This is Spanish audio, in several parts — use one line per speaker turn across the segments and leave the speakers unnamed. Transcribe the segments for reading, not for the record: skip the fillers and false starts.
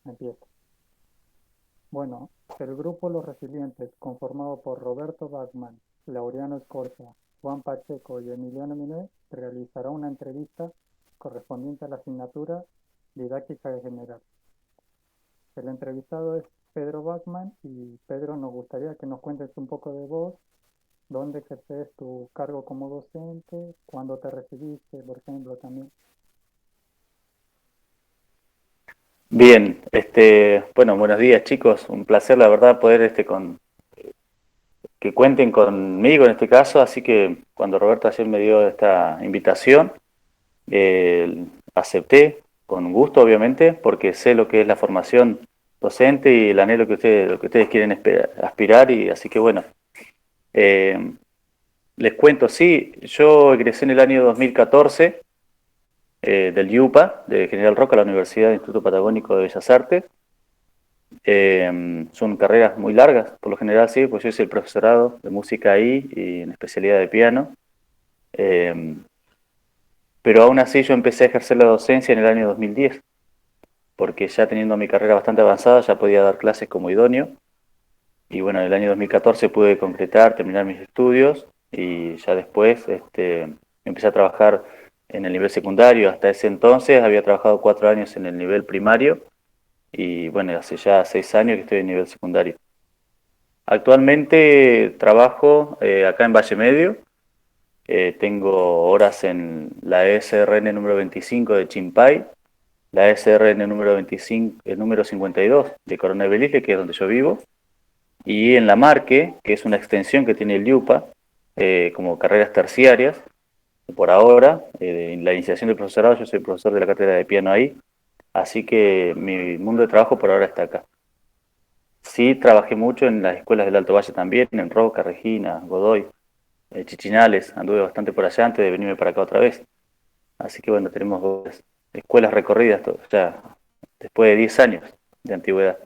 Empiezo. Bueno, el grupo Los Resilientes, conformado por Roberto Bachmann, Laureano Scorza, Juan Pacheco y Emiliano Minet, realizará una entrevista correspondiente a la asignatura Didáctica General. El entrevistado es Pedro Bachmann y Pedro, nos gustaría que nos cuentes un poco de vos, dónde ejerces tu cargo como docente, cuándo te recibiste, por ejemplo, también.
Bien, bueno, buenos días chicos, un placer la verdad poder que cuenten conmigo en este caso, así que cuando Roberto ayer me dio esta invitación, acepté con gusto obviamente, porque sé lo que es la formación docente y el anhelo lo que ustedes quieren aspirar y así que bueno, eh, les cuento, sí, yo egresé en el año 2014 del IUPA, de General Roca, la Universidad del Instituto Patagónico de Bellas Artes. Son carreras muy largas, por lo general sí, pues yo hice el profesorado de música ahí y en especialidad de piano. Eh, pero aún así yo empecé a ejercer la docencia en el año 2010, porque ya teniendo mi carrera bastante avanzada ya podía dar clases como idóneo. Y bueno, en el año 2014 pude concretar, terminar mis estudios y ya después empecé a trabajar en el nivel secundario. Hasta ese entonces había trabajado 4 años en el nivel primario y bueno, hace ya 6 años que estoy en nivel secundario. Actualmente trabajo acá en Valle Medio. Tengo horas en la ESRN número 25 de Chimpay, la ESRN número 25, el número 52 de Coronel Belice, que es donde yo vivo, y en la Marque, que es una extensión que tiene el IUPA, como carreras terciarias. Por ahora, en la iniciación del profesorado, yo soy profesor de la cátedra de piano ahí, así que mi mundo de trabajo por ahora está acá. Sí, trabajé mucho en las escuelas del Alto Valle también, en Roca, Regina, Godoy, Chichinales, anduve bastante por allá antes de venirme para acá otra vez. Así que bueno, tenemos dos escuelas recorridas ya después de 10 años de antigüedad.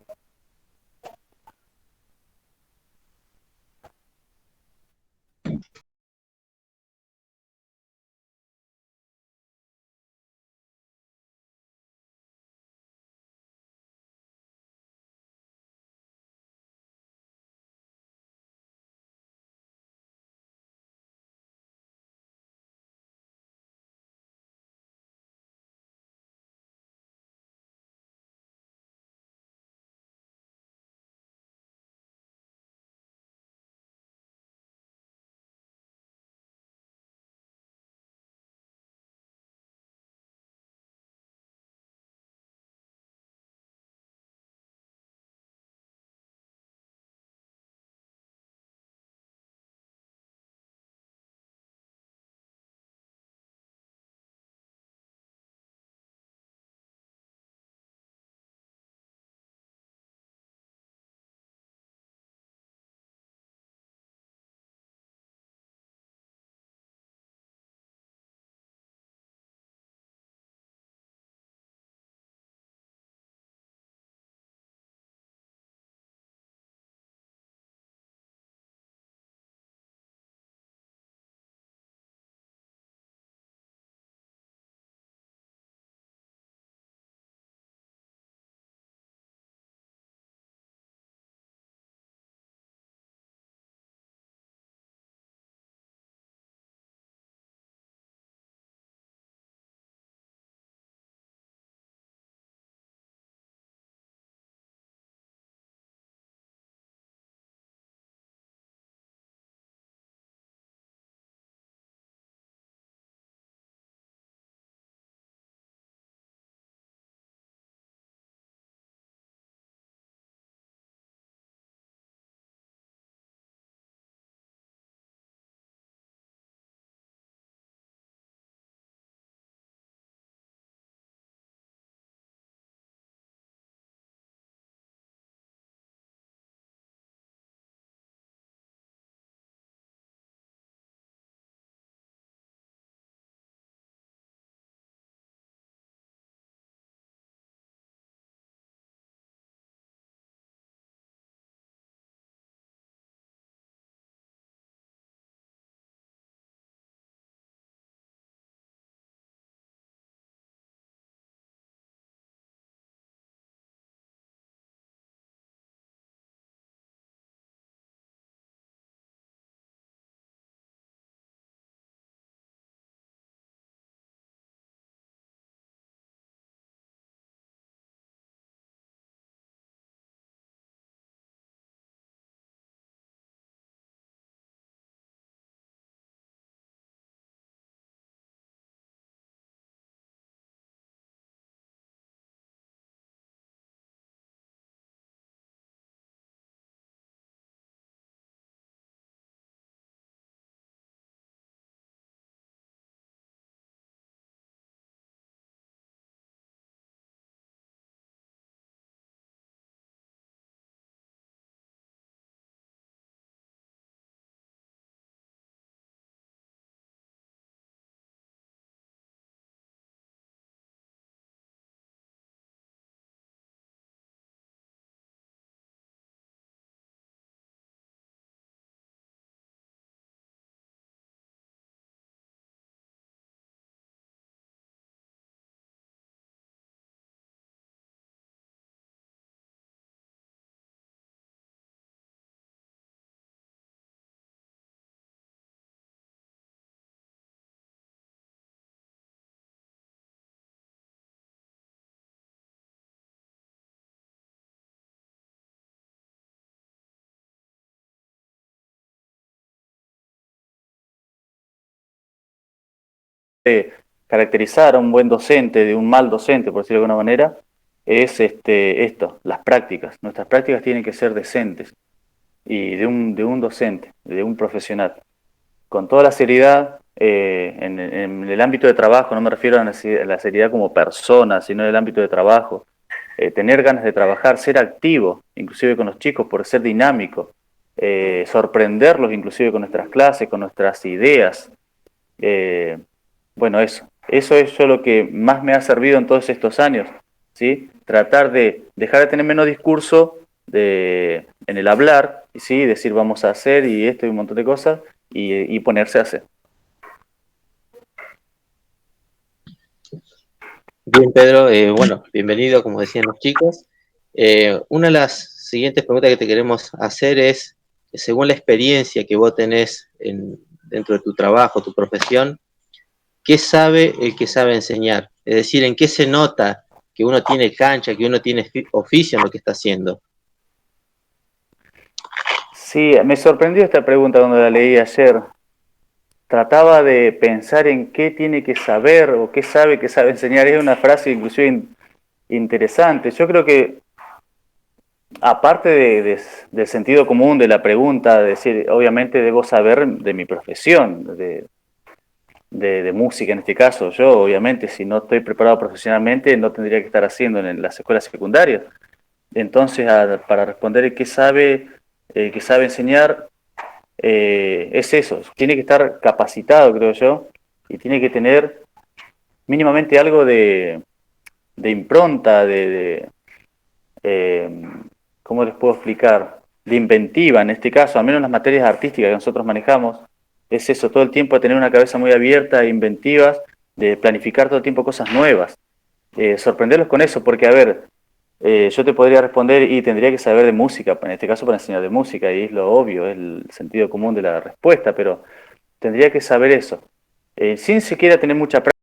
caracterizar a un buen docente de un mal docente, por decirlo de alguna manera, es esto, las prácticas. Nuestras prácticas tienen que ser decentes y de un docente, de un profesional. Con toda la seriedad, en el ámbito de trabajo, no me refiero a la seriedad como persona, sino en el ámbito de trabajo. Tener ganas de trabajar, ser activo, inclusive con los chicos, por ser dinámico, sorprenderlos inclusive con nuestras clases, con nuestras ideas. Eh, bueno, eso es yo lo que más me ha servido en todos estos años, ¿sí? Tratar de dejar de tener menos discurso en el hablar, ¿sí? Decir vamos a hacer y esto y un montón de cosas, y ponerse a hacer.
Bien, Pedro, bueno, bienvenido, como decían los chicos. Una de las siguientes preguntas que te queremos hacer es, según la experiencia que vos tenés dentro de tu trabajo, tu profesión, ¿qué sabe el que sabe enseñar? Es decir, ¿en qué se nota que uno tiene cancha, que uno tiene oficio en lo que está haciendo?
Sí, me sorprendió esta pregunta cuando la leí ayer. Trataba de pensar en qué tiene que saber o qué sabe que sabe enseñar. Es una frase inclusive interesante. Yo creo que aparte del sentido común de la pregunta, decir, obviamente debo saber de mi profesión, de música en este caso. Yo, obviamente, si no estoy preparado profesionalmente, no tendría que estar haciendo en las escuelas secundarias. Entonces, para responder que sabe enseñar, es eso. Tiene que estar capacitado, creo yo, y tiene que tener mínimamente algo de impronta, eh, ¿cómo les puedo explicar? De inventiva, en este caso, al menos en las materias artísticas que nosotros manejamos, es eso, todo el tiempo tener una cabeza muy abierta e inventivas, de planificar todo el tiempo cosas nuevas. Sorprenderlos con eso, porque a ver, yo te podría responder y tendría que saber de música, en este caso para enseñar de música, y es lo obvio, es el sentido común de la respuesta, pero tendría que saber eso. Sin siquiera tener mucha práctica.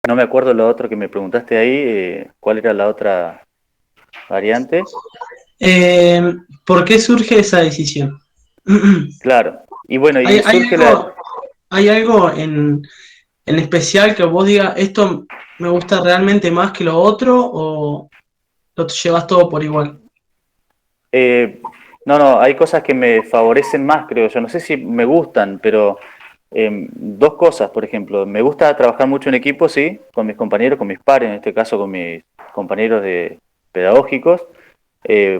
No me acuerdo lo otro que me preguntaste ahí, ¿cuál era la otra variante?
¿Por qué surge esa decisión?
Claro. Y bueno,
¿Hay,
y
hay
surge la...
algo, hay algo en especial que vos digas, esto me gusta realmente más que lo otro, o lo llevas todo por igual?
eh, no, no, hay cosas que me favorecen más, creo yo. No sé si me gustan, pero dos cosas, por ejemplo. Me gusta trabajar mucho en equipo, sí, con mis compañeros, con mis pares, en este caso con mis compañeros pedagógicos,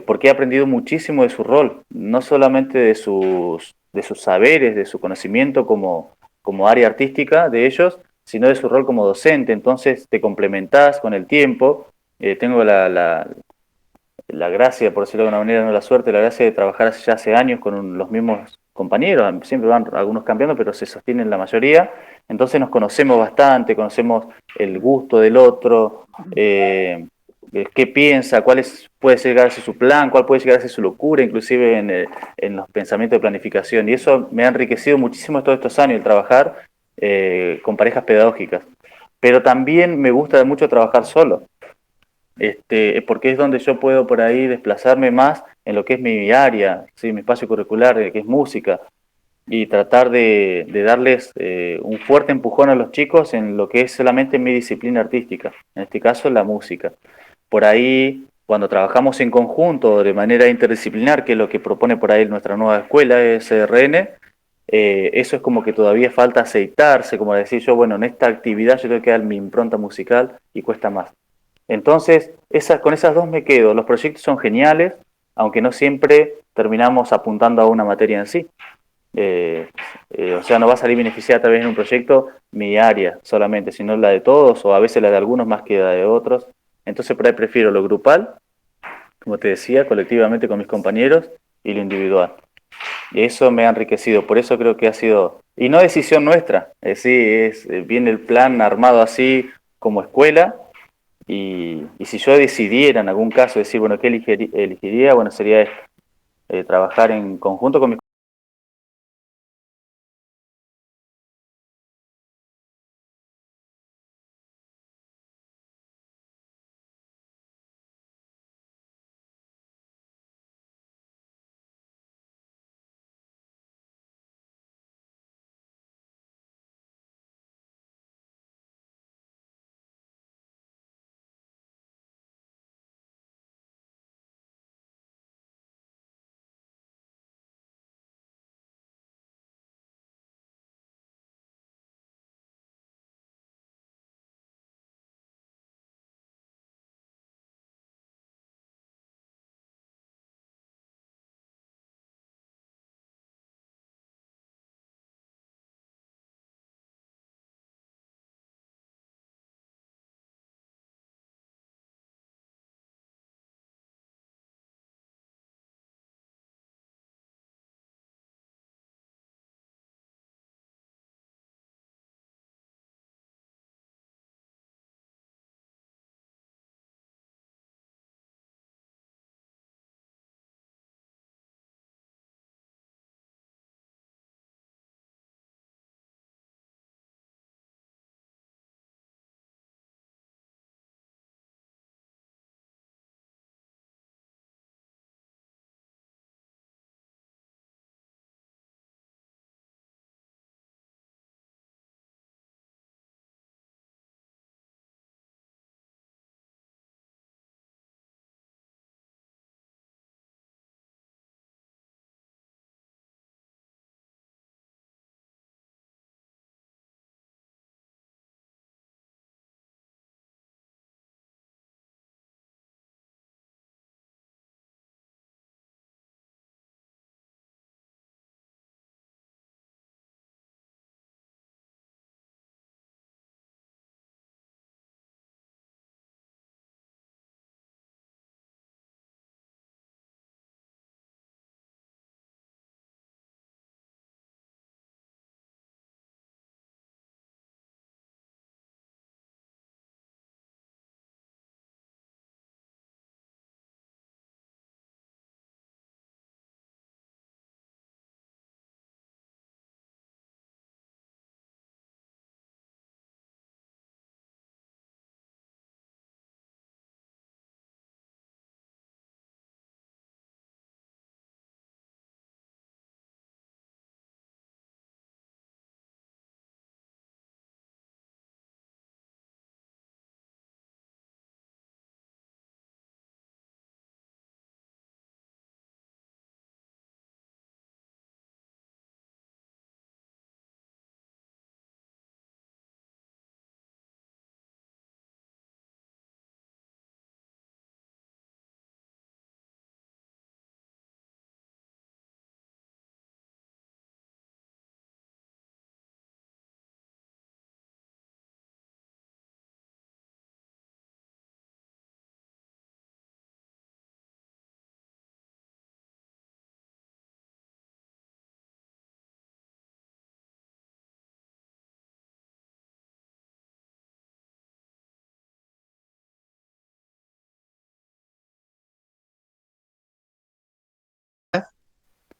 porque he aprendido muchísimo de su rol, no solamente de sus saberes, de su conocimiento como área artística de ellos, sino de su rol como docente. Entonces te complementás con el tiempo. Tengo la gracia, por decirlo de alguna manera, no la suerte, la gracia de trabajar ya hace años con los mismos compañeros, siempre van algunos cambiando, pero se sostienen la mayoría, entonces nos conocemos bastante, conocemos el gusto del otro, qué piensa, puede llegar a ser su plan, cuál puede llegar a ser su locura, inclusive en los pensamientos de planificación, y eso me ha enriquecido muchísimo todos estos años, el trabajar con parejas pedagógicas, pero también me gusta mucho trabajar solo, porque es donde yo puedo por ahí desplazarme más en lo que es mi área, ¿sí? Mi espacio curricular, que es música, y tratar de darles un fuerte empujón a los chicos en lo que es solamente mi disciplina artística, en este caso la música. Por ahí, cuando trabajamos en conjunto, de manera interdisciplinar, que es lo que propone por ahí nuestra nueva escuela, SRN, eso es como que todavía falta aceitarse, como decir yo, bueno, en esta actividad yo tengo que dar mi impronta musical y cuesta más. Entonces, con esas dos me quedo. Los proyectos son geniales, aunque no siempre terminamos apuntando a una materia en sí. Eh, o sea, no va a salir beneficiada tal vez en un proyecto mi área solamente, sino la de todos o a veces la de algunos más que la de otros. Entonces, por ahí prefiero lo grupal, como te decía, colectivamente con mis compañeros y lo individual. Y eso me ha enriquecido, por eso creo que ha sido, y no decisión nuestra, sí, viene el plan armado así como escuela y si yo decidiera en algún caso decir, bueno, ¿qué elegiría? Bueno, sería esto, trabajar en conjunto con mis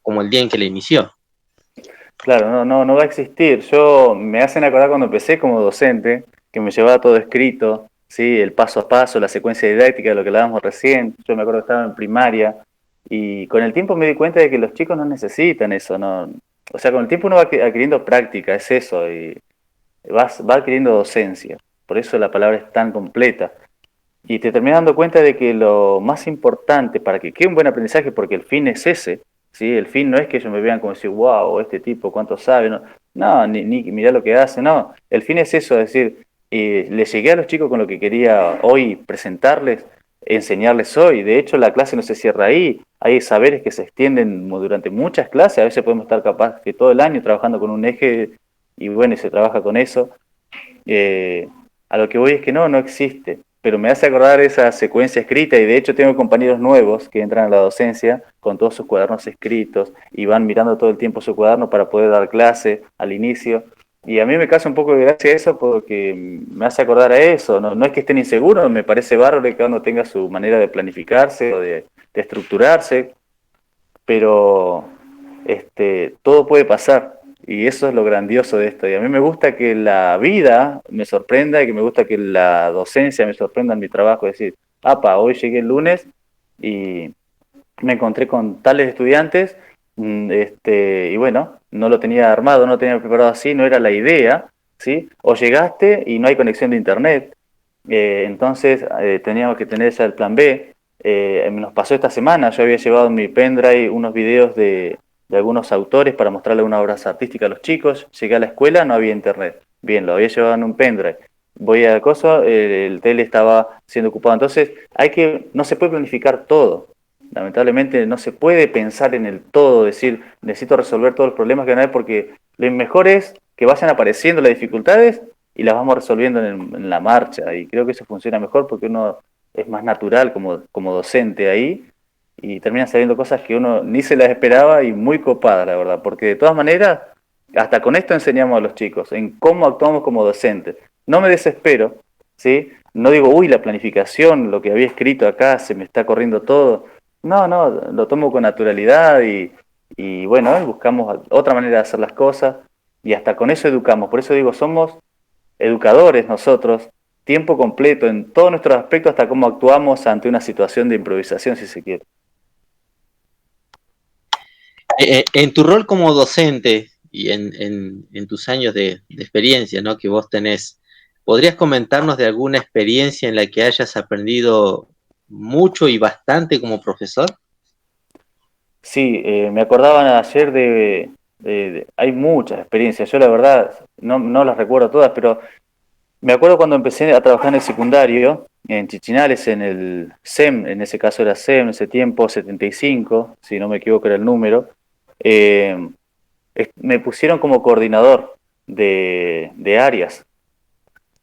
como el día en que la inició.
Claro, no va a existir. Me hacen acordar cuando empecé como docente, que me llevaba todo escrito, ¿sí? El paso a paso, la secuencia didáctica de lo que hablábamos recién. Yo me acuerdo que estaba en primaria y con el tiempo me di cuenta de que los chicos no necesitan eso, ¿no? O sea, con el tiempo uno va adquiriendo práctica, es eso, y va adquiriendo docencia. Por eso la palabra es tan completa. Y te terminas dando cuenta de que lo más importante para que quede un buen aprendizaje, porque el fin es ese, ¿sí? El fin no es que ellos me vean como decir, wow, este tipo, cuánto sabe, no, ni mirá lo que hace, no. El fin es eso, es decir, le llegué a los chicos con lo que quería hoy presentarles, enseñarles hoy. De hecho, la clase no se cierra ahí, hay saberes que se extienden durante muchas clases, a veces podemos estar capaz que todo el año trabajando con un eje y bueno, y se trabaja con eso. Eh, a lo que voy es que no existe, pero me hace acordar esa secuencia escrita y de hecho tengo compañeros nuevos que entran a la docencia con todos sus cuadernos escritos y van mirando todo el tiempo su cuaderno para poder dar clase al inicio. Y a mí me causa un poco de gracia eso porque me hace acordar a eso. No es que estén inseguros, me parece bárbaro que cada uno tenga su manera de planificarse o de estructurarse, pero todo puede pasar y eso es lo grandioso de esto. Y a mí me gusta que la vida me sorprenda y que me gusta que la docencia me sorprenda en mi trabajo. Es decir, hoy llegué el lunes y me encontré con tales estudiantes y bueno, no lo tenía armado, no lo tenía preparado así, no era la idea, ¿sí? O llegaste y no hay conexión de internet, entonces teníamos que tener ya el plan B. Nos pasó esta semana, yo había llevado en mi pendrive unos videos de algunos autores para mostrarle unas obras artísticas a los chicos, llegué a la escuela, no había internet, bien, lo había llevado en un pendrive. Voy al coso, el tele estaba siendo ocupado, entonces no se puede planificar todo. Lamentablemente no se puede pensar en el todo, decir, necesito resolver todos los problemas que van a haber, porque lo mejor es que vayan apareciendo las dificultades y las vamos resolviendo en la marcha. Y creo que eso funciona mejor porque uno es más natural como docente ahí y terminan saliendo cosas que uno ni se las esperaba y muy copadas, la verdad. Porque de todas maneras, hasta con esto enseñamos a los chicos, en cómo actuamos como docentes. No me desespero, ¿sí? No digo, uy, la planificación, lo que había escrito acá, se me está corriendo todo. No, lo tomo con naturalidad y bueno, buscamos otra manera de hacer las cosas y hasta con eso educamos. Por eso digo, somos educadores nosotros, tiempo completo en todos nuestros aspectos, hasta cómo actuamos ante una situación de improvisación, si se quiere.
En tu rol como docente y en tus años de experiencia, ¿no?, que vos tenés, ¿podrías comentarnos de alguna experiencia en la que hayas aprendido mucho y bastante como profesor?
Sí, me acordaba ayer hay muchas experiencias, yo la verdad no las recuerdo todas, pero me acuerdo cuando empecé a trabajar en el secundario, en Chichinales, en el SEM, en ese caso era SEM, en ese tiempo 75, si no me equivoco era el número, eh, me pusieron como coordinador de áreas.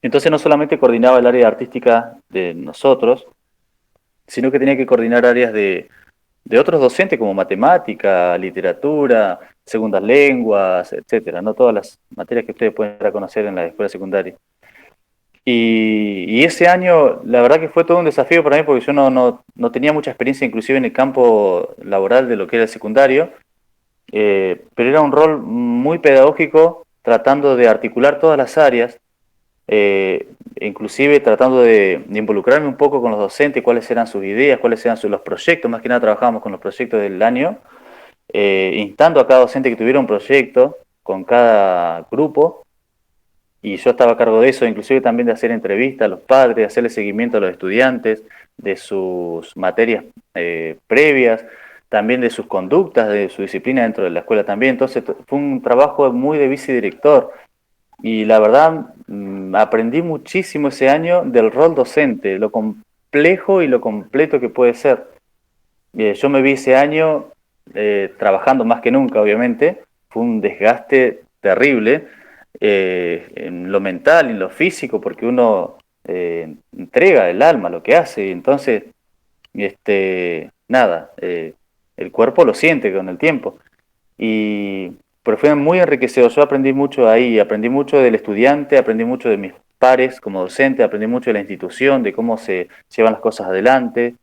Entonces no solamente coordinaba el área artística de nosotros, sino que tenía que coordinar áreas de otros docentes como matemática, literatura, segundas lenguas, etcétera, no todas las materias que ustedes pueden conocer en la escuela secundaria. Y ese año, la verdad que fue todo un desafío para mí porque yo no tenía mucha experiencia inclusive en el campo laboral de lo que era el secundario, pero era un rol muy pedagógico tratando de articular todas las áreas, inclusive tratando de involucrarme un poco con los docentes, cuáles eran sus ideas, cuáles eran los proyectos, más que nada trabajábamos con los proyectos del año, instando a cada docente que tuviera un proyecto con cada grupo, y yo estaba a cargo de eso, inclusive también de hacer entrevistas a los padres, de hacerle seguimiento a los estudiantes, de sus materias previas, también de sus conductas, de su disciplina dentro de la escuela también. Entonces fue un trabajo muy de vicedirector y la verdad aprendí muchísimo ese año del rol docente, lo complejo y lo completo que puede ser. Yo me vi ese año trabajando más que nunca, obviamente, fue un desgaste terrible en lo mental, en lo físico, porque uno entrega el alma lo que hace, y entonces, el cuerpo lo siente con el tiempo. Pero fue muy enriquecedor, yo aprendí mucho ahí, aprendí mucho del estudiante, aprendí mucho de mis pares como docente, aprendí mucho de la institución, de cómo se llevan las cosas adelante,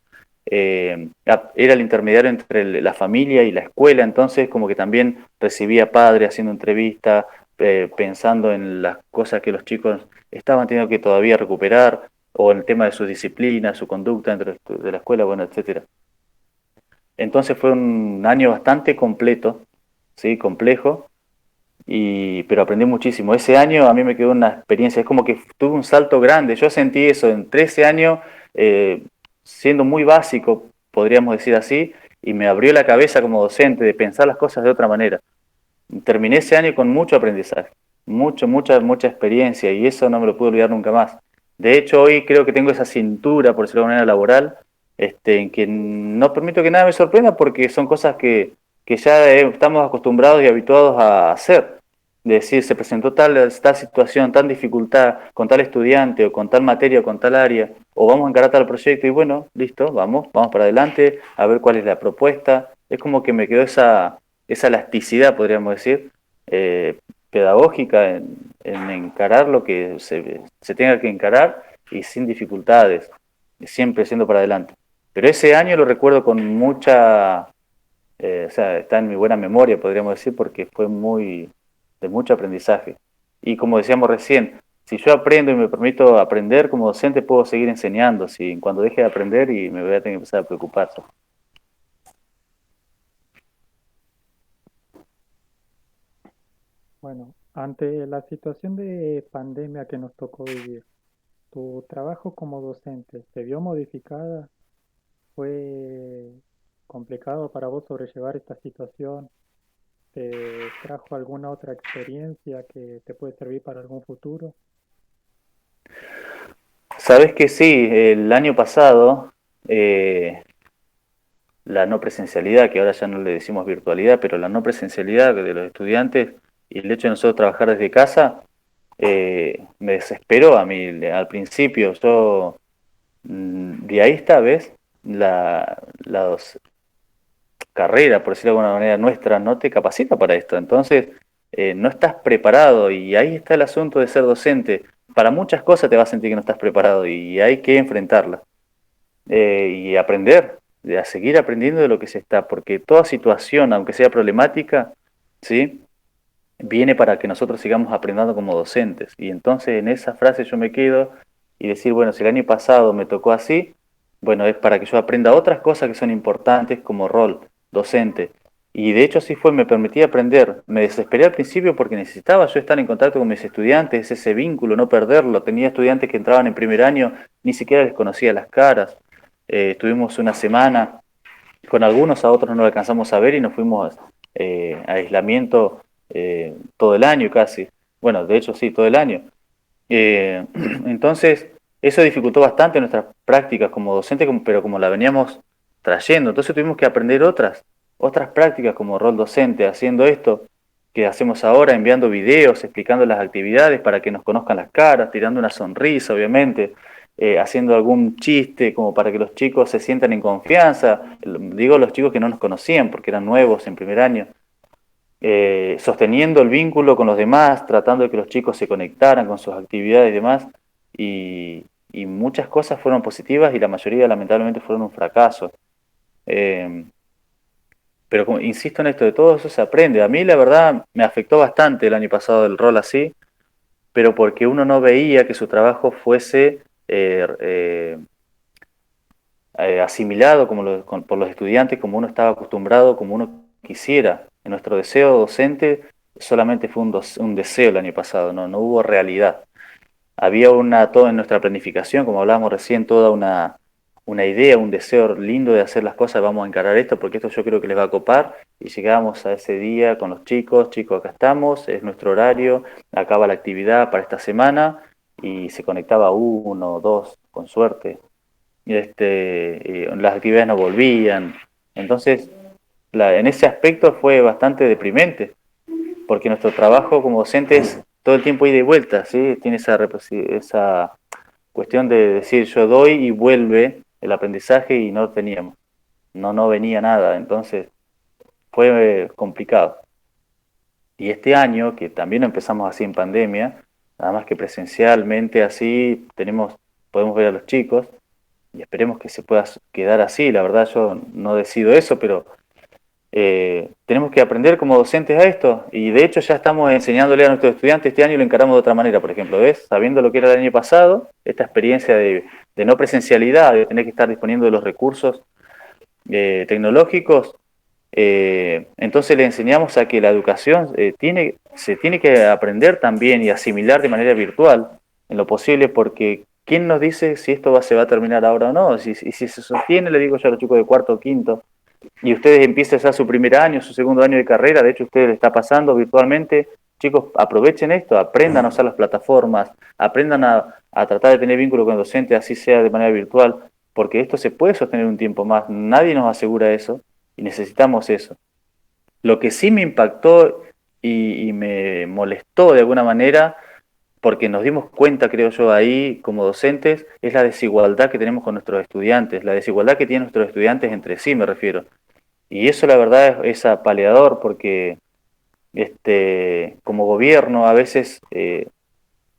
era el intermediario entre la familia y la escuela, entonces como que también recibía padres haciendo entrevistas, pensando en las cosas que los chicos estaban teniendo que todavía recuperar, o en el tema de su disciplina, su conducta dentro de la escuela, bueno, etcétera. Entonces fue un año bastante completo, ¿sí? Complejo, pero aprendí muchísimo. Ese año a mí me quedó una experiencia, es como que tuve un salto grande. Yo sentí eso en 13 años, siendo muy básico, podríamos decir así, y me abrió la cabeza como docente de pensar las cosas de otra manera. Terminé ese año con mucho aprendizaje, mucha experiencia, y eso no me lo pude olvidar nunca más. De hecho, hoy creo que tengo esa cintura, por decirlo de alguna manera, laboral, en que no permito que nada me sorprenda porque son cosas que ya estamos acostumbrados y habituados a hacer. De decir, se presentó tal situación, tal dificultad con tal estudiante o con tal materia o con tal área, o vamos a encarar tal proyecto y bueno, listo, vamos para adelante, a ver cuál es la propuesta. Es como que me quedó esa elasticidad, podríamos decir, pedagógica en encarar lo que se tenga que encarar y sin dificultades, siempre siendo para adelante. Pero ese año lo recuerdo con mucha, o sea, está en mi buena memoria, podríamos decir, porque fue de mucho aprendizaje. Y como decíamos recién, si yo aprendo y me permito aprender como docente, puedo seguir enseñando. Si cuando deje de aprender y me voy a tener que empezar a preocupar.
Bueno, ante la situación de pandemia que nos tocó vivir, ¿tu trabajo como docente se vio modificada? ¿Fue complicado para vos sobrellevar esta situación? ¿Te trajo alguna otra experiencia que te puede servir para algún futuro?
Sabes que sí, el año pasado, eh, la no presencialidad, que ahora ya no le decimos virtualidad, pero la no presencialidad de los estudiantes y el hecho de nosotros trabajar desde casa, me desesperó a mí al principio. Yo, de ahí está, ¿ves? La carrera, por decirlo de alguna manera, nuestra no te capacita para esto. Entonces, no estás preparado y ahí está el asunto de ser docente. Para muchas cosas te vas a sentir que no estás preparado y hay que enfrentarlas y aprender, a seguir aprendiendo de lo que se está, porque toda situación, aunque sea problemática, ¿sí? Viene para que nosotros sigamos aprendiendo como docentes. Y entonces en esa frase yo me quedo y decir, bueno, si el año pasado me tocó así, bueno, es para que yo aprenda otras cosas que son importantes como rol docente. Y de hecho así fue, me permitía aprender. Me desesperé al principio porque necesitaba yo estar en contacto con mis estudiantes, ese vínculo, no perderlo. Tenía estudiantes que entraban en primer año, ni siquiera les conocía las caras. Estuvimos una semana con algunos, a otros no lo alcanzamos a ver y nos fuimos a aislamiento todo el año casi. Bueno, de hecho sí, todo el año. Eh, entonces, eso dificultó bastante nuestras prácticas como docente, pero como la veníamos trayendo. Entonces tuvimos que aprender otras prácticas como rol docente, haciendo esto que hacemos ahora, enviando videos, explicando las actividades para que nos conozcan las caras, tirando una sonrisa, obviamente, haciendo algún chiste como para que los chicos se sientan en confianza. Digo los chicos que no nos conocían porque eran nuevos en primer año, sosteniendo el vínculo con los demás, tratando de que los chicos se conectaran con sus actividades y demás, y muchas cosas fueron positivas y la mayoría lamentablemente fueron un fracaso. Eh, pero insisto en esto, de todo eso se aprende. A mí la verdad me afectó bastante el año pasado el rol así, pero porque uno no veía que su trabajo fuese asimilado por los estudiantes como uno estaba acostumbrado, como uno quisiera. En nuestro deseo docente solamente fue un deseo el año pasado, no hubo realidad. Había toda en nuestra planificación, como hablábamos recién, toda una idea, un deseo lindo de hacer las cosas, vamos a encarar esto porque esto yo creo que les va a copar, y llegábamos a ese día con los chicos, acá estamos, es nuestro horario, acaba la actividad para esta semana, y se conectaba uno, dos, con suerte, las actividades no volvían. Entonces, en ese aspecto fue bastante deprimente, porque nuestro trabajo como docente es todo el tiempo ida y vuelta, ¿sí? Tiene esa cuestión de decir yo doy y vuelve el aprendizaje y no teníamos, no venía nada, entonces fue complicado. Y este año, que también empezamos así en pandemia, nada más que presencialmente así, podemos ver a los chicos, y esperemos que se pueda quedar así. La verdad yo no decido eso, pero tenemos que aprender como docentes a esto, y de hecho ya estamos enseñándole a nuestros estudiantes. Este año lo encaramos de otra manera, por ejemplo, ¿ves? Sabiendo lo que era el año pasado, esta experiencia de no presencialidad, de tener que estar disponiendo de los recursos tecnológicos, entonces le enseñamos a que la educación se tiene que aprender también y asimilar de manera virtual en lo posible, porque ¿quién nos dice si esto se va a terminar ahora o no? Y si se sostiene, le digo yo a los chicos de cuarto o quinto, y ustedes empiezan ya su primer año, su segundo año de carrera, de hecho a ustedes les está pasando virtualmente, chicos, aprovechen esto, aprendan a usar las plataformas, aprendan a tratar de tener vínculo con el docente, así sea de manera virtual, porque esto se puede sostener un tiempo más, nadie nos asegura eso, y necesitamos eso. Lo que sí me impactó y me molestó de alguna manera, porque nos dimos cuenta, creo yo, ahí como docentes, es la desigualdad que tenemos con nuestros estudiantes, la desigualdad que tienen nuestros estudiantes entre sí, me refiero. Y eso la verdad es apaleador, porque como gobierno a veces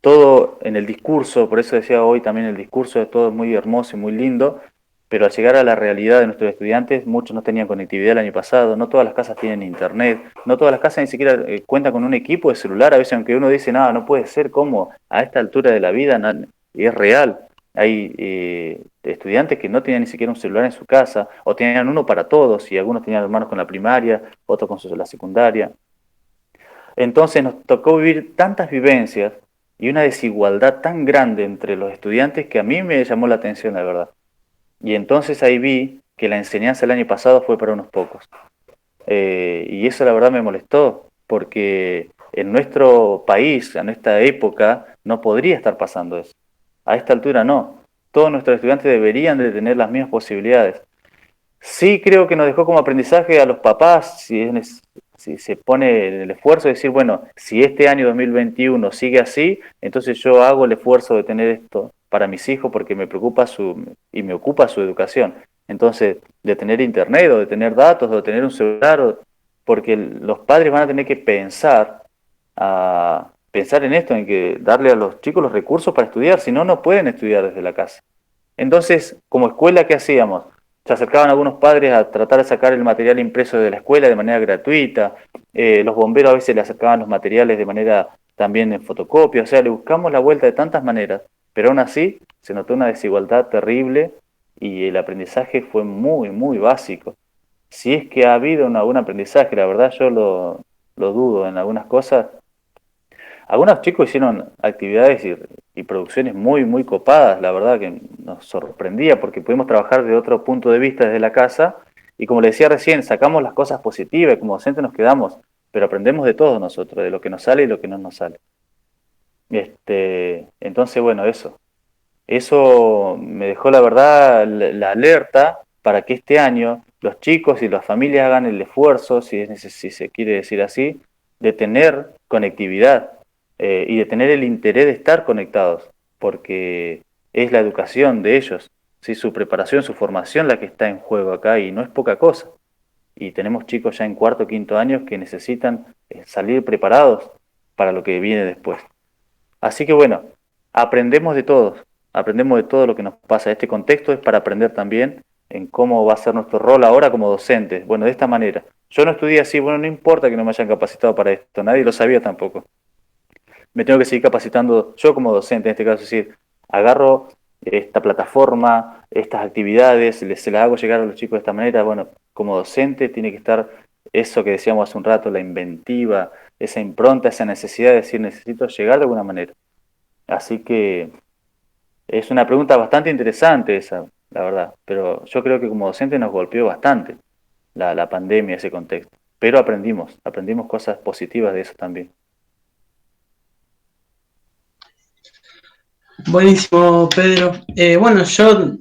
todo en el discurso, por eso decía hoy también el discurso de todo es muy hermoso y muy lindo, pero al llegar a la realidad de nuestros estudiantes, muchos no tenían conectividad el año pasado, no todas las casas tienen internet, no todas las casas ni siquiera cuentan con un equipo de celular, a veces aunque uno dice, no, no puede ser, ¿cómo? A esta altura de la vida y es real. Hay estudiantes que no tenían ni siquiera un celular en su casa, o tenían uno para todos, y algunos tenían hermanos con la primaria, otros con la secundaria. Entonces nos tocó vivir tantas vivencias y una desigualdad tan grande entre los estudiantes que a mí me llamó la atención, la verdad. Y entonces ahí vi que la enseñanza el año pasado fue para unos pocos. Y eso la verdad me molestó, porque en nuestro país, en esta época, no podría estar pasando eso. A esta altura no. Todos nuestros estudiantes deberían de tener las mismas posibilidades. Sí creo que nos dejó como aprendizaje a los papás, si se pone en el esfuerzo de decir, bueno, si este año 2021 sigue así, entonces yo hago el esfuerzo de tener esto para mis hijos porque me preocupa y me ocupa su educación. Entonces, de tener internet o de tener datos o de tener un celular, porque los padres van a tener que pensar en esto, en que darle a los chicos los recursos para estudiar, si no, no pueden estudiar desde la casa. Entonces, como escuela, ¿qué hacíamos? Se acercaban algunos padres a tratar de sacar el material impreso de la escuela de manera gratuita, los bomberos a veces le acercaban los materiales de manera también en fotocopia, o sea, le buscamos la vuelta de tantas maneras, pero aún así se notó una desigualdad terrible y el aprendizaje fue muy, muy básico. Si es que ha habido algún aprendizaje, la verdad yo lo dudo en algunas cosas. Algunos chicos hicieron actividades y producciones muy, muy copadas, la verdad que nos sorprendía porque pudimos trabajar de otro punto de vista desde la casa y como le decía recién, sacamos las cosas positivas, como docentes nos quedamos, pero aprendemos de todos nosotros, de lo que nos sale y lo que no nos sale. Entonces, bueno, eso me dejó la verdad la alerta para que este año los chicos y las familias hagan el esfuerzo, si se quiere decir así, de tener conectividad y de tener el interés de estar conectados, porque es la educación de ellos, ¿sí? Su preparación, su formación la que está en juego acá y no es poca cosa. Y tenemos chicos ya en cuarto o quinto años que necesitan salir preparados para lo que viene después. Así que bueno, aprendemos de todo lo que nos pasa. Este contexto es para aprender también en cómo va a ser nuestro rol ahora como docentes. Bueno, de esta manera. Yo no estudié así, bueno, no importa que no me hayan capacitado para esto, nadie lo sabía tampoco. Me tengo que seguir capacitando yo como docente, en este caso, es decir, agarro esta plataforma, estas actividades, se las hago llegar a los chicos de esta manera. Bueno, como docente tiene que estar eso que decíamos hace un rato, la inventiva, esa impronta, esa necesidad de decir, necesito llegar de alguna manera. Así que es una pregunta bastante interesante esa, la verdad, pero yo creo que como docente nos golpeó bastante la pandemia, ese contexto. Pero aprendimos cosas positivas de eso también.
Buenísimo, Pedro. Bueno, yo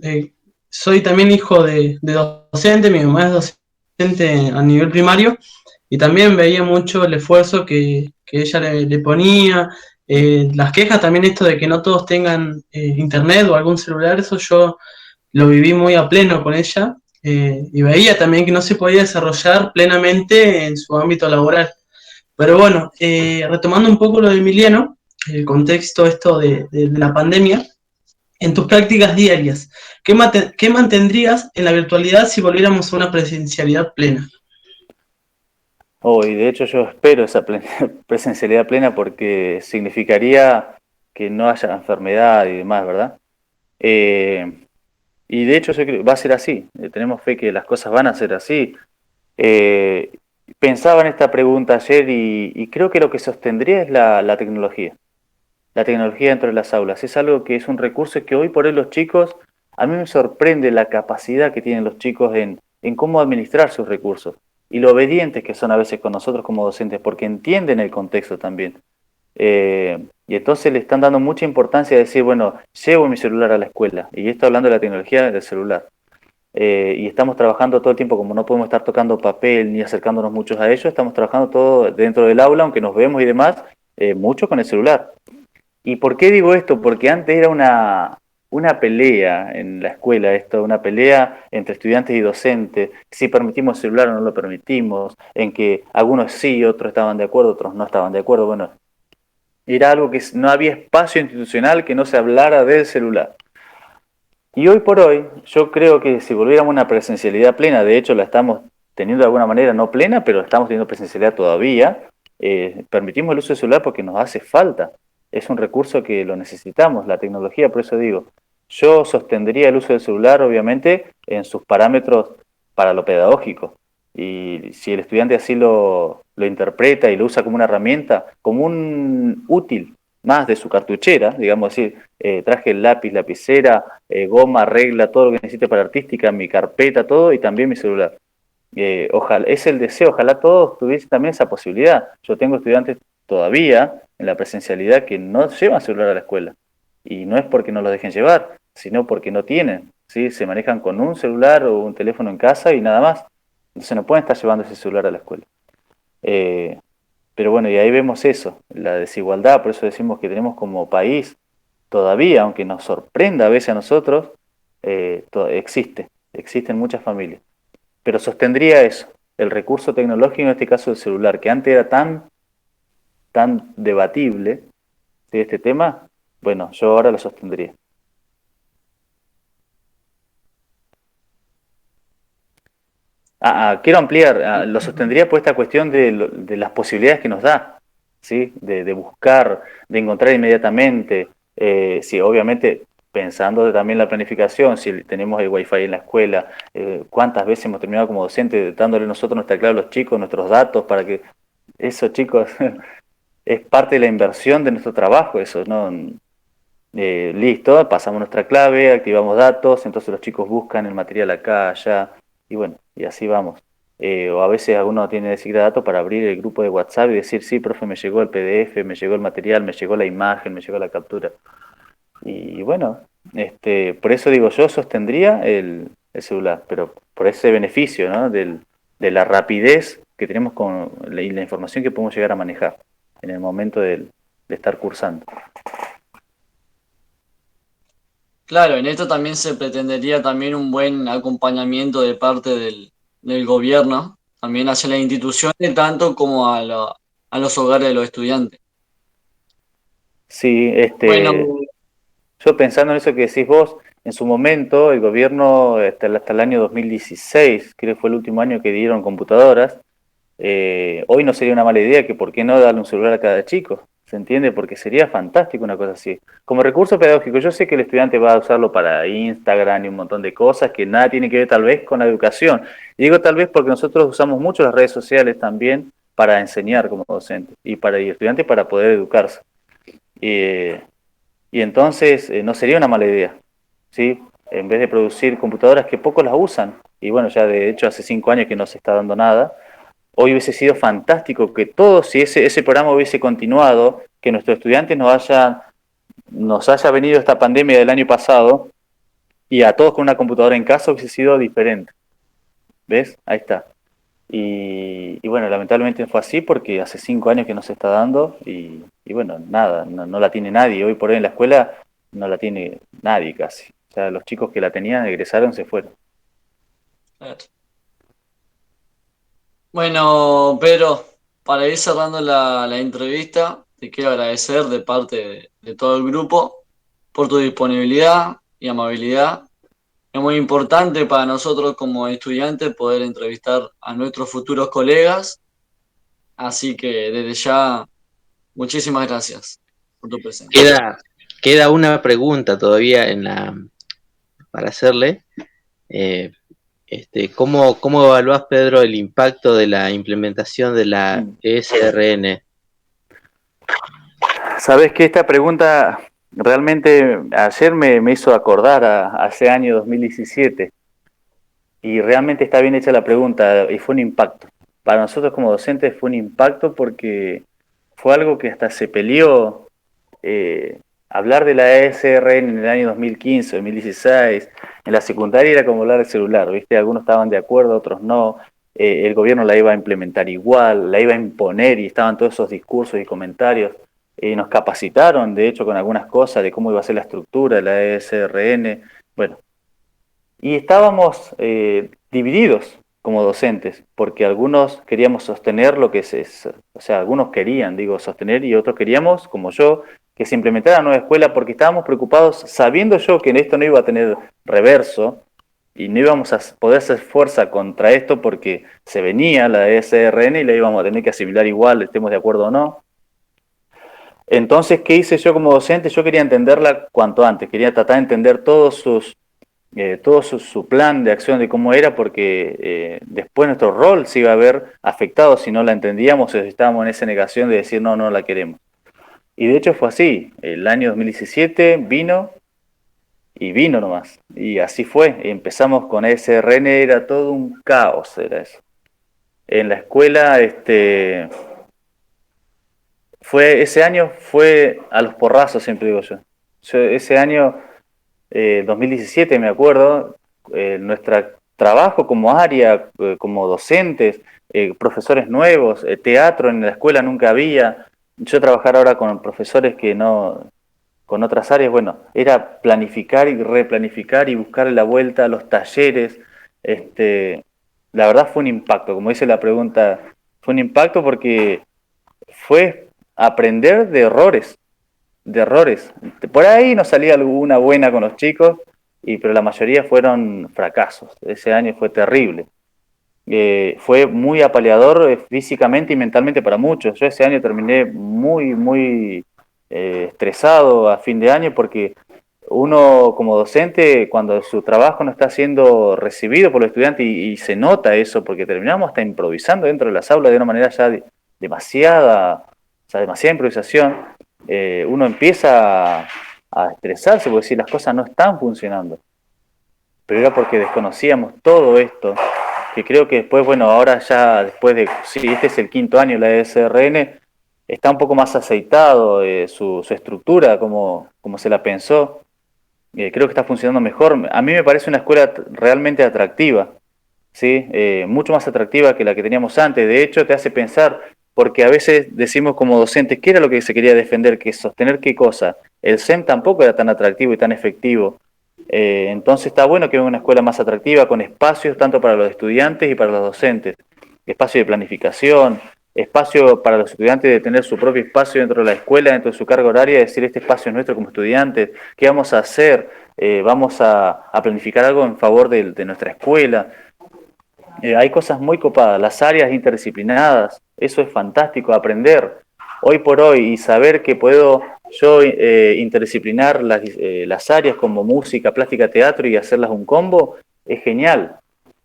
soy también hijo de docente, mi mamá es docente a nivel primario y también veía mucho el esfuerzo que ella le ponía, las quejas también esto de que no todos tengan internet o algún celular, eso yo lo viví muy a pleno con ella y veía también que no se podía desarrollar plenamente en su ámbito laboral. Pero bueno, retomando un poco lo de Emiliano, el contexto esto de la pandemia, en tus prácticas diarias. ¿Qué mantendrías en la virtualidad si volviéramos a una presencialidad plena?
Y de hecho yo espero esa presencialidad plena porque significaría que no haya enfermedad y demás, ¿verdad? Eh, y de hecho yo creo va a ser así, tenemos fe que las cosas van a ser así. Eh, Pensaba en esta pregunta ayer y creo que lo que sostendría es la tecnología. La tecnología dentro de las aulas. Es algo que es un recurso que hoy por hoy los chicos, a mí me sorprende la capacidad que tienen los chicos en cómo administrar sus recursos y lo obedientes que son a veces con nosotros como docentes, porque entienden el contexto también. Y entonces le están dando mucha importancia a decir, bueno, llevo mi celular a la escuela. Y esto hablando de la tecnología del celular. Y estamos trabajando todo el tiempo, como no podemos estar tocando papel ni acercándonos muchos a ellos, estamos trabajando todo dentro del aula, aunque nos vemos y demás, mucho con el celular. ¿Y por qué digo esto? Porque antes era una pelea en la escuela, esto, una pelea entre estudiantes y docentes, si permitimos el celular o no lo permitimos, en que algunos sí, otros estaban de acuerdo, otros no estaban de acuerdo. Bueno, era algo que no había espacio institucional que no se hablara del celular. Y hoy por hoy, yo creo que si volviéramos a una presencialidad plena, de hecho la estamos teniendo de alguna manera no plena, pero estamos teniendo presencialidad todavía, permitimos el uso del celular porque nos hace falta. Es un recurso que lo necesitamos, la tecnología, por eso digo, yo sostendría el uso del celular, obviamente, en sus parámetros para lo pedagógico. Y si el estudiante así lo interpreta y lo usa como una herramienta, como un útil más de su cartuchera, digamos así, traje el lápiz, lapicera, goma, regla, todo lo que necesite para artística, mi carpeta, todo y también mi celular. Ojalá, es el deseo, ojalá todos tuviesen también esa posibilidad. Yo tengo estudiantes todavía en la presencialidad que no llevan celular a la escuela. Y no es porque no lo dejen llevar, sino porque no tienen. ¿Sí? Se manejan con un celular o un teléfono en casa y nada más. Entonces no pueden estar llevando ese celular a la escuela. Eh, pero bueno, y ahí vemos eso, la desigualdad, por eso decimos que tenemos como país todavía, aunque nos sorprenda a veces a nosotros, existen muchas familias. Pero sostendría eso, el recurso tecnológico, en este caso el celular, que antes era tan debatible, ¿sí? Este tema, bueno, yo ahora lo sostendría. Quiero ampliar, lo sostendría por esta cuestión de las posibilidades que nos da, ¿sí? De buscar, de encontrar inmediatamente, sí, obviamente pensando también la planificación, si tenemos el wifi en la escuela, cuántas veces hemos terminado como docentes dándole nosotros nuestra clave a los chicos, nuestros datos, para que esos chicos, es parte de la inversión de nuestro trabajo, eso, ¿no? Listo, pasamos nuestra clave, activamos datos, entonces los chicos buscan el material acá, allá, y bueno, y así vamos. O a veces alguno tiene que decir datos para abrir el grupo de WhatsApp y decir, sí, profe, me llegó el PDF, me llegó el material, me llegó la imagen, me llegó la captura. Y bueno, por eso digo, yo sostendría el celular, pero por ese beneficio, ¿no? De la rapidez que tenemos y la información que podemos llegar a manejar en el momento de estar cursando.
Claro, en esto también se pretendería también un buen acompañamiento de parte del gobierno, también hacia las instituciones, tanto como a los hogares de los estudiantes.
Sí,
Bueno,
yo pensando en eso que decís vos, en su momento el gobierno, hasta el año 2016, creo que fue el último año que dieron computadoras, hoy no sería una mala idea que por qué no darle un celular a cada chico, ¿se entiende? Porque sería fantástico una cosa así. Como recurso pedagógico, yo sé que el estudiante va a usarlo para Instagram y un montón de cosas que nada tiene que ver tal vez con la educación. Y digo tal vez porque nosotros usamos mucho las redes sociales también para enseñar como docentes y para el estudiante para poder educarse. Eh, y entonces no sería una mala idea, ¿sí? En vez de producir computadoras que pocos las usan, y bueno, ya de hecho hace 5 años que no se está dando nada, hoy hubiese sido fantástico que todos, si ese programa hubiese continuado, que nuestros estudiantes nos haya venido esta pandemia del año pasado, y a todos con una computadora en casa hubiese sido diferente. ¿Ves? Ahí está. Y bueno, lamentablemente fue así porque hace 5 años que no se está dando y bueno, nada, no la tiene nadie. Hoy por hoy en la escuela no la tiene nadie casi. O sea, los chicos que la tenían egresaron, se fueron.
claro. Bueno, Pedro, para ir cerrando la entrevista, te quiero agradecer de parte de todo el grupo por tu disponibilidad y amabilidad. Es muy importante para nosotros como estudiantes poder entrevistar a nuestros futuros colegas, así que desde ya, muchísimas gracias por tu presencia.
Queda una pregunta todavía para hacerle. ¿Cómo evaluás, Pedro, el impacto de la implementación de la ESRN?
Sabes que esta pregunta realmente ayer me hizo acordar a ese año 2017 y realmente está bien hecha la pregunta y fue un impacto. Para nosotros como docentes fue un impacto porque fue algo que hasta se peleó. Hablar de la ESRN en el año 2015, 2016, en la secundaria era como hablar del celular, ¿viste? Algunos estaban de acuerdo, otros no. El gobierno la iba a implementar igual, la iba a imponer y estaban todos esos discursos y comentarios. Nos capacitaron, de hecho, con algunas cosas de cómo iba a ser la estructura de la ESRN. Bueno, y estábamos divididos como docentes, porque algunos queríamos sostener lo que o sea, algunos querían, digo, sostener y otros queríamos, como yo, que se implementara la nueva escuela porque estábamos preocupados, sabiendo yo que en esto no iba a tener reverso y no íbamos a poder hacer fuerza contra esto porque se venía la ESRN y la íbamos a tener que asimilar igual, estemos de acuerdo o no. Entonces, ¿qué hice yo como docente? Yo quería entenderla cuanto antes, quería tratar de entender todo su plan de acción de cómo era, porque después nuestro rol se iba a ver afectado si no la entendíamos o si estábamos en esa negación de decir no la queremos. Y de hecho fue así, el año 2017 vino nomás, y así fue, empezamos con SRN, era todo un caos, era eso. En la escuela, ese año fue a los porrazos, siempre digo yo. Ese año 2017 me acuerdo, nuestro trabajo como área, como docentes, profesores nuevos, teatro en la escuela nunca había. Yo trabajar ahora con profesores que no, con otras áreas, bueno, era planificar y replanificar y buscarle la vuelta a los talleres. La verdad fue un impacto, como dice la pregunta, fue un impacto porque fue aprender de errores. Por ahí nos salía alguna buena con los chicos, pero la mayoría fueron fracasos. Ese año fue terrible. Fue muy apaleador físicamente y mentalmente para muchos. Yo ese año terminé muy estresado a fin de año porque uno como docente, cuando su trabajo no está siendo recibido por los estudiantes y se nota eso, porque terminamos hasta improvisando dentro de las aulas de una manera ya demasiada improvisación, uno empieza a estresarse porque si las cosas no están funcionando. Pero era porque desconocíamos todo esto, que creo que después, bueno, ahora ya después de, sí, este es el 5.º año de la ESRN, está un poco más aceitado su estructura, como se la pensó. Creo que está funcionando mejor. A mí me parece una escuela realmente atractiva, ¿sí? Mucho más atractiva que la que teníamos antes. De hecho, te hace pensar, porque a veces decimos como docentes, ¿qué era lo que se quería defender? ¿Que sostener qué cosa? El SEM tampoco era tan atractivo y tan efectivo. Entonces está bueno que venga una escuela más atractiva, con espacios tanto para los estudiantes y para los docentes. Espacio de planificación, espacio para los estudiantes de tener su propio espacio dentro de la escuela, dentro de su carga horaria, decir este espacio es nuestro como estudiantes, ¿qué vamos a hacer? Vamos a planificar algo en favor de nuestra escuela. Hay cosas muy copadas, las áreas interdisciplinadas, eso es fantástico, aprender hoy por hoy y saber que puedo yo interdisciplinar las áreas como música, plástica, teatro y hacerlas un combo, es genial.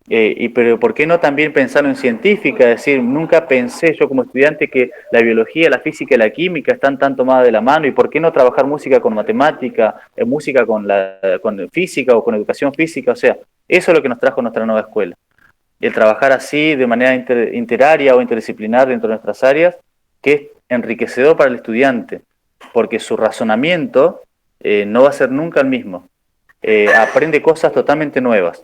Pero ¿por qué no también pensar en científica? Es decir, nunca pensé yo como estudiante que la biología, la física y la química están tan tomadas de la mano, y ¿por qué no trabajar música con matemática, música con física o con educación física? O sea, eso es lo que nos trajo nuestra nueva escuela. El trabajar así de manera interaria o interdisciplinar dentro de nuestras áreas, que es enriquecedor para el estudiante, porque su razonamiento no va a ser nunca el mismo. Aprende cosas totalmente nuevas.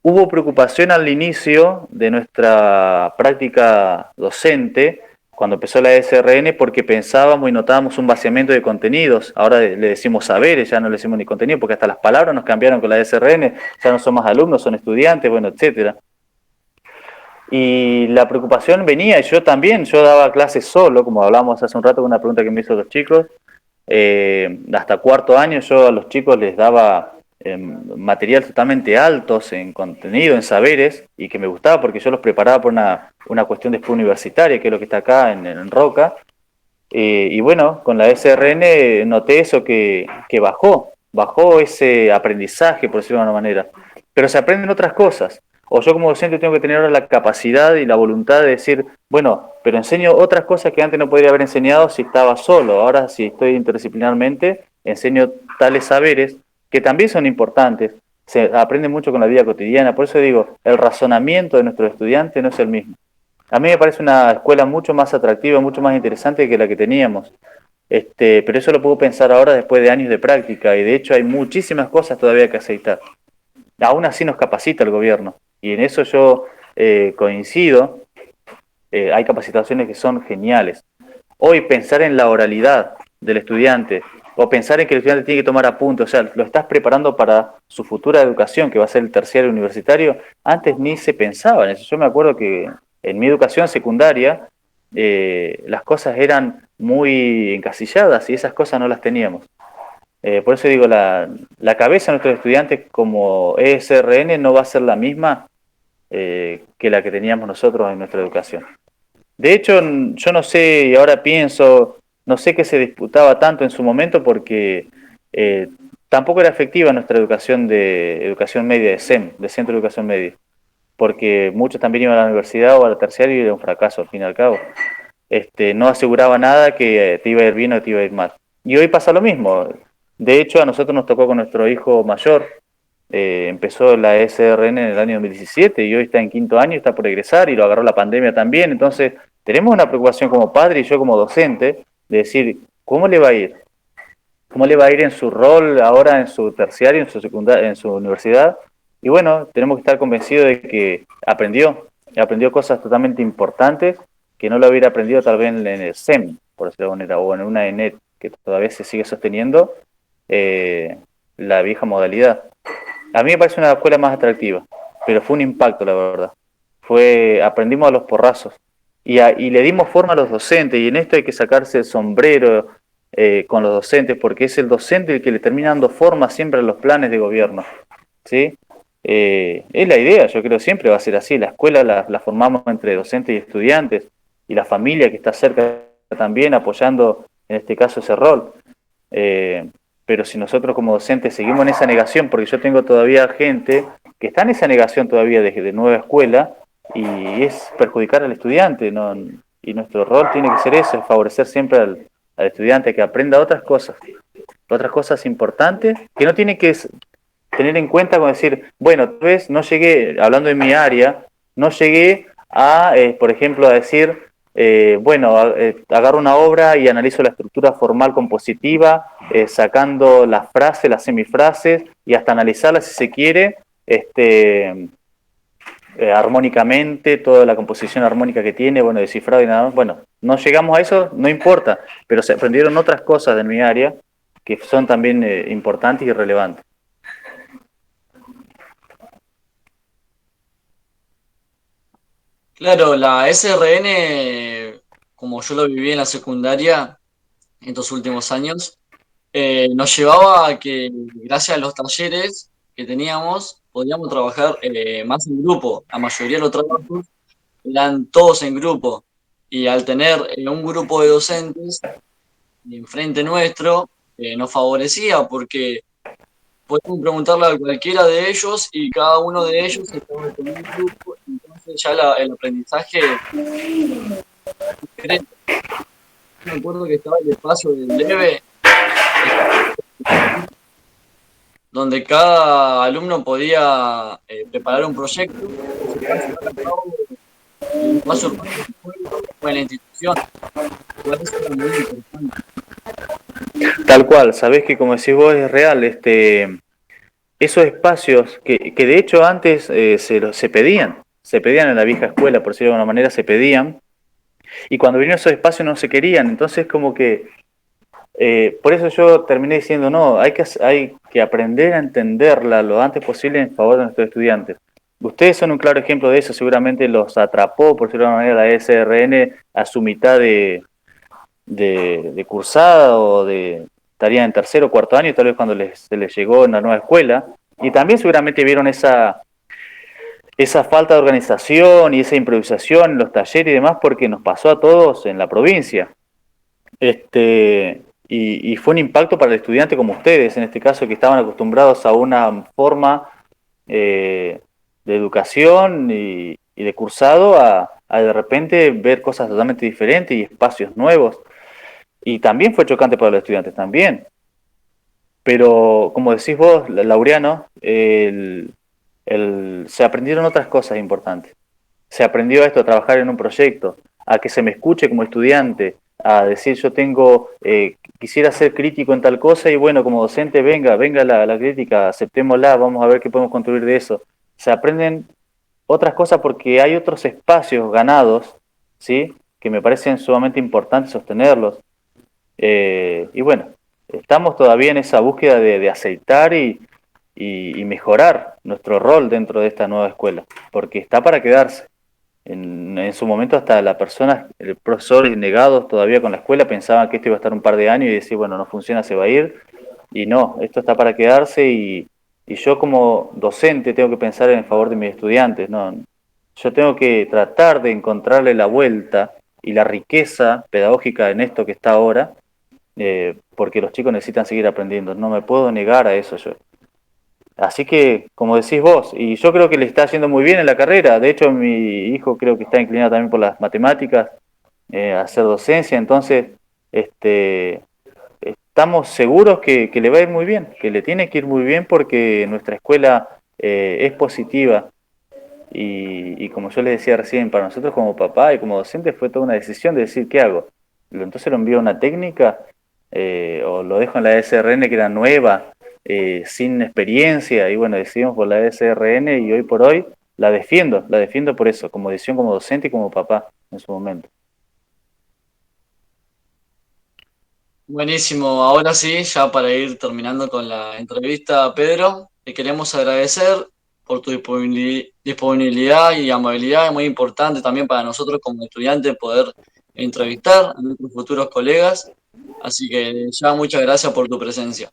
Hubo preocupación al inicio de nuestra práctica docente, cuando empezó la SRN, porque pensábamos y notábamos un vaciamiento de contenidos. Ahora le decimos saberes, ya no le decimos ni contenido, porque hasta las palabras nos cambiaron con la SRN, ya no son más alumnos, son estudiantes, bueno, etcétera. Y la preocupación venía, y yo también, yo daba clases solo, como hablábamos hace un rato con una pregunta que me hizo los chicos, hasta cuarto año yo a los chicos les daba material totalmente altos en contenido, en saberes, y que me gustaba porque yo los preparaba por una cuestión después universitaria, que es lo que está acá en Roca. Y bueno, con la SRN noté eso que bajó ese aprendizaje, por decirlo de alguna manera. Pero se aprenden otras cosas. O yo como docente tengo que tener ahora la capacidad y la voluntad de decir, bueno, pero enseño otras cosas que antes no podría haber enseñado si estaba solo. Ahora si estoy interdisciplinarmente, enseño tales saberes que también son importantes. Se aprende mucho con la vida cotidiana. Por eso digo, el razonamiento de nuestros estudiantes no es el mismo. A mí me parece una escuela mucho más atractiva, mucho más interesante que la que teníamos. Pero eso lo puedo pensar ahora después de años de práctica y de hecho hay muchísimas cosas todavía que aceitar. Aún así nos capacita el gobierno y en eso yo coincido. Hay capacitaciones que son geniales. Hoy pensar en la oralidad del estudiante o pensar en que el estudiante tiene que tomar apuntes, o sea, lo estás preparando para su futura educación, que va a ser el terciario universitario, antes ni se pensaba en eso. Yo me acuerdo que en mi educación secundaria las cosas eran muy encasilladas y esas cosas no las teníamos. Por eso digo, la cabeza de nuestros estudiantes como ESRN no va a ser la misma que la que teníamos nosotros en nuestra educación. De hecho, yo no sé, y ahora pienso, no sé qué se disputaba tanto en su momento porque tampoco era efectiva nuestra educación de educación media, de SEM, de Centro de Educación Media, porque muchos también iban a la universidad o a la terciaria y era un fracaso al fin y al cabo. No aseguraba nada que te iba a ir bien o te iba a ir mal. Y hoy pasa lo mismo. De hecho, a nosotros nos tocó con nuestro hijo mayor, empezó la SRN en el año 2017 y hoy está en quinto año, está por egresar y lo agarró la pandemia también. Entonces, tenemos una preocupación como padre y yo como docente de decir, ¿cómo le va a ir? ¿Cómo le va a ir en su rol ahora en su terciario, en su secundaria, en su universidad? Y bueno, tenemos que estar convencidos de que aprendió cosas totalmente importantes que no lo hubiera aprendido tal vez en el SEM, por decirlo de alguna manera, o en una ENET, que todavía se sigue sosteniendo la vieja modalidad. A mí me parece una escuela más atractiva, pero fue un impacto, la verdad. Aprendimos a los porrazos y le dimos forma a los docentes, y en esto hay que sacarse el sombrero con los docentes, porque es el docente el que le termina dando forma siempre a los planes de gobierno, ¿sí? Es la idea, yo creo siempre va a ser así. La escuela la formamos entre docentes y estudiantes, y la familia que está cerca también apoyando, en este caso, ese rol. Pero si nosotros como docentes seguimos en esa negación, porque yo tengo todavía gente que está en esa negación todavía de nueva escuela, y es perjudicar al estudiante, ¿no? Y nuestro rol tiene que ser eso, es favorecer siempre al estudiante que aprenda otras cosas importantes, que no tiene que tener en cuenta como decir, bueno, tal vez no llegué, hablando de mi área, no llegué a, por ejemplo, a decir, agarro una obra y analizo la estructura formal compositiva, sacando las frases, las semifrases, y hasta analizarlas si se quiere, armónicamente, toda la composición armónica que tiene, bueno, descifrado y nada más. Bueno, no llegamos a eso, no importa, pero se aprendieron otras cosas de mi área que son también importantes y relevantes.
Claro, la SRN, como yo lo viví en la secundaria estos últimos años, nos llevaba a que, gracias a los talleres que teníamos, podíamos trabajar más en grupo. La mayoría de los trabajos eran todos en grupo. Y al tener un grupo de docentes enfrente nuestro, nos favorecía porque podemos preguntarle a cualquiera de ellos y cada uno de ellos estaba en un grupo, entonces ya el aprendizaje era diferente. Me acuerdo que estaba el espacio del leve, donde cada alumno podía preparar un proyecto que se pueda llevar a cabo en un espacio o en la institución. Igual eso era muy importante.
Tal cual, sabés que como decís vos es real, esos espacios que de hecho antes se pedían en la vieja escuela, por decirlo de alguna manera, se pedían, y cuando vinieron esos espacios no se querían, entonces como que, por eso yo terminé diciendo, no, hay que aprender a entenderla lo antes posible en favor de nuestros estudiantes. Ustedes son un claro ejemplo de eso, seguramente los atrapó, por decirlo de alguna manera, la SRN a su mitad de cursada o de estarían en tercero o cuarto año, tal vez cuando se les llegó una nueva escuela, y también seguramente vieron esa falta de organización y esa improvisación en los talleres y demás, porque nos pasó a todos en la provincia. Y fue un impacto para el estudiante como ustedes, en este caso, que estaban acostumbrados a una forma de educación y de cursado a de repente ver cosas totalmente diferentes y espacios nuevos. Y también fue chocante para los estudiantes, también. Pero, como decís vos, Laureano, se aprendieron otras cosas importantes. Se aprendió esto, a trabajar en un proyecto, a que se me escuche como estudiante, a decir yo quisiera ser crítico en tal cosa y bueno, como docente venga la crítica, aceptémosla, vamos a ver qué podemos construir de eso. Se aprenden otras cosas porque hay otros espacios ganados, ¿sí? Que me parecen sumamente importantes sostenerlos. Y bueno, estamos todavía en esa búsqueda de aceitar y mejorar nuestro rol dentro de esta nueva escuela, porque está para quedarse. En su momento hasta la persona, el profesor negados todavía con la escuela, pensaban que esto iba a estar un par de años y decir, bueno, no funciona, se va a ir. Y no, esto está para quedarse y yo como docente tengo que pensar en favor de mis estudiantes, ¿no? Yo tengo que tratar de encontrarle la vuelta y la riqueza pedagógica en esto que está ahora, porque los chicos necesitan seguir aprendiendo. No me puedo negar a eso yo. Así que, como decís vos, y yo creo que le está yendo muy bien en la carrera. De hecho, mi hijo creo que está inclinado también por las matemáticas, a hacer docencia. Entonces, estamos seguros que le va a ir muy bien, que le tiene que ir muy bien porque nuestra escuela es positiva. Y como yo le decía recién, para nosotros como papá y como docente fue toda una decisión de decir, ¿qué hago? Entonces lo envío a una técnica o lo dejo en la SRN que era nueva, sin experiencia, y bueno, decidimos por la SRN y hoy por hoy la defiendo por eso, como decisión como docente y como papá en su momento.
Buenísimo, ahora sí, ya para ir terminando con la entrevista, Pedro, te queremos agradecer por tu disponibilidad y amabilidad, es muy importante también para nosotros como estudiantes poder entrevistar a nuestros futuros colegas, así que ya muchas gracias por tu presencia.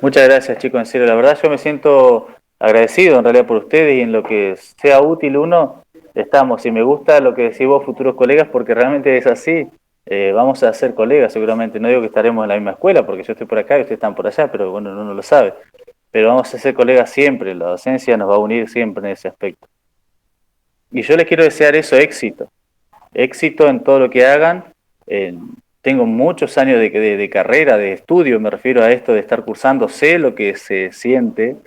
Muchas gracias, chicos, en serio. La verdad yo me siento agradecido en realidad por ustedes y en lo que sea útil uno, estamos. Y me gusta lo que decís vos, futuros colegas, porque realmente es así. Vamos a ser colegas seguramente. No digo que estaremos en la misma escuela, porque yo estoy por acá y ustedes están por allá, pero bueno, uno no lo sabe. Pero vamos a ser colegas siempre. La docencia nos va a unir siempre en ese aspecto. Y yo les quiero desear eso, éxito. Éxito en todo lo que hagan. Tengo muchos años de carrera, de estudio, me refiero a esto de estar cursando, sé lo que se siente,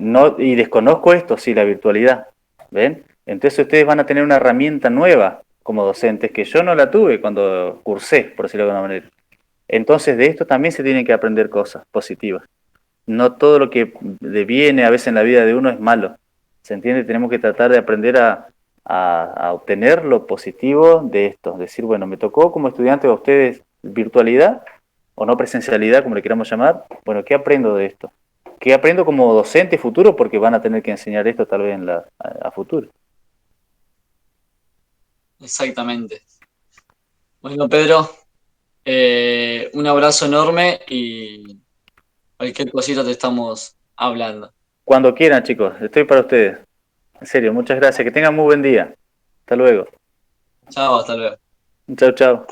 no, y desconozco esto, sí, la virtualidad, ¿ven? Entonces ustedes van a tener una herramienta nueva como docentes que yo no la tuve cuando cursé, por decirlo de alguna manera. Entonces de esto también se tienen que aprender cosas positivas. No todo lo que deviene a veces en la vida de uno es malo. ¿Se entiende? Tenemos que tratar de aprender a obtener lo positivo de esto. Es decir, bueno, me tocó como estudiante a ustedes virtualidad o no presencialidad, como le queramos llamar. Bueno, ¿qué aprendo de esto? ¿Qué aprendo como docente futuro? Porque van a tener que enseñar esto tal vez a futuro.
Exactamente. Bueno, Pedro, un abrazo enorme y cualquier cosita te estamos hablando.
Cuando quieran, chicos, estoy para ustedes. En serio, muchas gracias. Que tengan muy buen día. Hasta luego.
Chao, hasta luego.
Chau, chau.